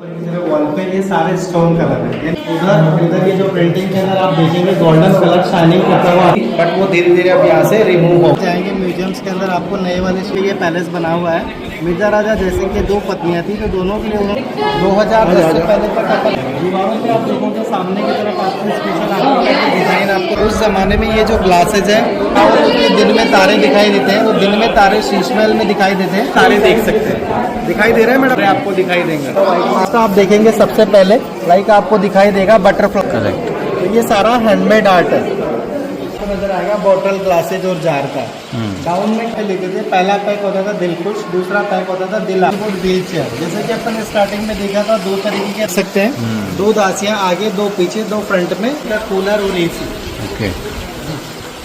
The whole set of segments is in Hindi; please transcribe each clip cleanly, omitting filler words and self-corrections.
वॉल पे ये सारे स्टोन कलर है। उधर ये जो प्रिंटिंग के अंदर आप देखेंगे गोल्डन कलर शाइनिंग करता हुआ, बट वो धीरे धीरे अब यहाँ से रिमूव हो जाएंगे। म्यूजियम्स के अंदर आपको नए वाले से ये पैलेस बना हुआ है। मिर्जा राजा जयसिंह के 2 पत्नियां थी, तो दोनों के लिए 2010 से पहले तक दीवारों पे आप देखोगे सामने की तरफ आपको स्पेशल डिजाइन आपको उस जमाने में ये जो ग्लासेज है और ये दिन में तारे दिखाई देते हैं, वो दिन में तारे शीश महल में दिखाई देते हैं, तारे देख सकते हैं। दिखाई दे रहे हैं मैडम, आपको दिखाई देंगे। तो आप देखेंगे सबसे पहले लाइक आपको दिखाई देगा बटरफ्लाई कलेक्ट, तो ये सारा हैंडमेड आर्ट है। नजर आएगा बॉटल ग्लासेज और जार का। डाउन में लेते थे, पहला पैक होता था दिलखुश, दूसरा पैक होता था दिल व्हील चेयर। जैसे कि अपन स्टार्टिंग में देखा था 2 तरीके के सकते हैं, 2 दासियां आगे, 2 पीछे, 2 फ्रंट में, कूलर और एसी। ओके,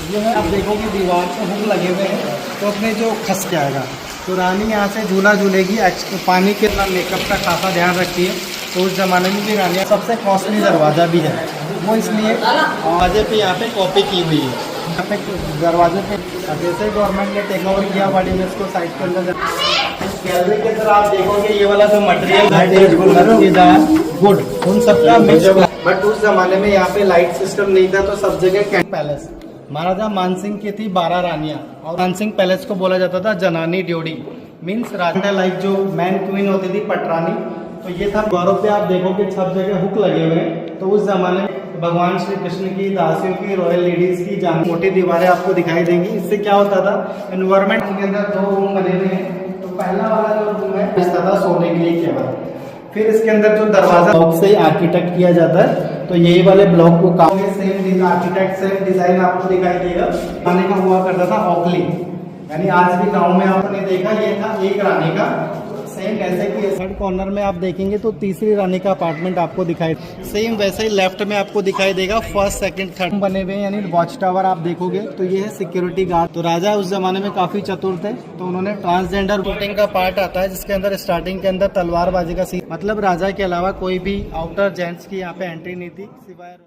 ये है आप देखोगे दीवार पे हुक लगे हुए हैं, तो अपने जो खस के आएगा, तो रानी यहाँ से झूला झूलेगी। पानी के मेकअप का खासा ध्यान रखती है, तो उस जमाने में भी रानियाँ सबसे कॉस्टली दरवाज़ा भी है वो, इसलिए दरवाजे पे यहाँ पे कॉपी की हुई है। यहाँ पे दरवाजे पे जैसे गवर्नमेंट ने टेक ओवर किया बॉडी में इसको साइड के अंदर गैलरी के अंदर आप देखोगे ये वाला जो मटेरियल गुड उन सबका मिक्स, बट उस जमाने में यहाँ पे लाइट सिस्टम नहीं था, तो सब जगह पैलेस। महाराजा मानसिंह की थी 12 रानियाँ, और मानसिंह पैलेस को बोला जाता था जनानी ड्योढ़ी, मीन्स राजा लाइक जो मैन क्वीन होती थी पटरानी। तो ये था द्वारों पे आप देखोगे सब जगह हुक लगे हुए हैं, तो उस जमाने में भगवान श्री कृष्ण की, दासियों की, रॉयल लेडीज की जान मोटी दीवारें आपको दिखाई देंगी। इससे क्या होता था, एनवायरमेंट के अंदर 2 रूम बने हुए हैं, तो पहला वाला जो रूम है इसका था सोने के लिए केवल। फिर इसके अंदर जो दरवाजा ब्लॉक से आर्किटेक्ट किया जाता है, तो यही वाले ब्लॉक को काम सेम आर्किटेक्ट सेम डिजाइन आपको दिखाई देगा। आने का हुआ करता था ओकली, यानी आज भी गांव में आपने देखा, ये था एक रानी का। सेम ऐसे कि थर्ड कॉर्नर में आप देखेंगे तो तीसरी रानी का अपार्टमेंट आपको दिखाई, सेम वैसे ही लेफ्ट में आपको दिखाई देगा फर्स्ट सेकंड थर्ड बने हुए, यानी वॉच टावर आप देखोगे तो ये है सिक्योरिटी गार्ड। तो राजा उस जमाने में काफी चतुर थे, तो उन्होंने ट्रांसजेंडर वोटिंग का पार्ट आता है, जिसके अंदर स्टार्टिंग के अंदर तलवारबाजी का सीन, मतलब राजा के अलावा कोई भी आउटर जेंट्स की यहाँ पे एंट्री नहीं थी सिवाय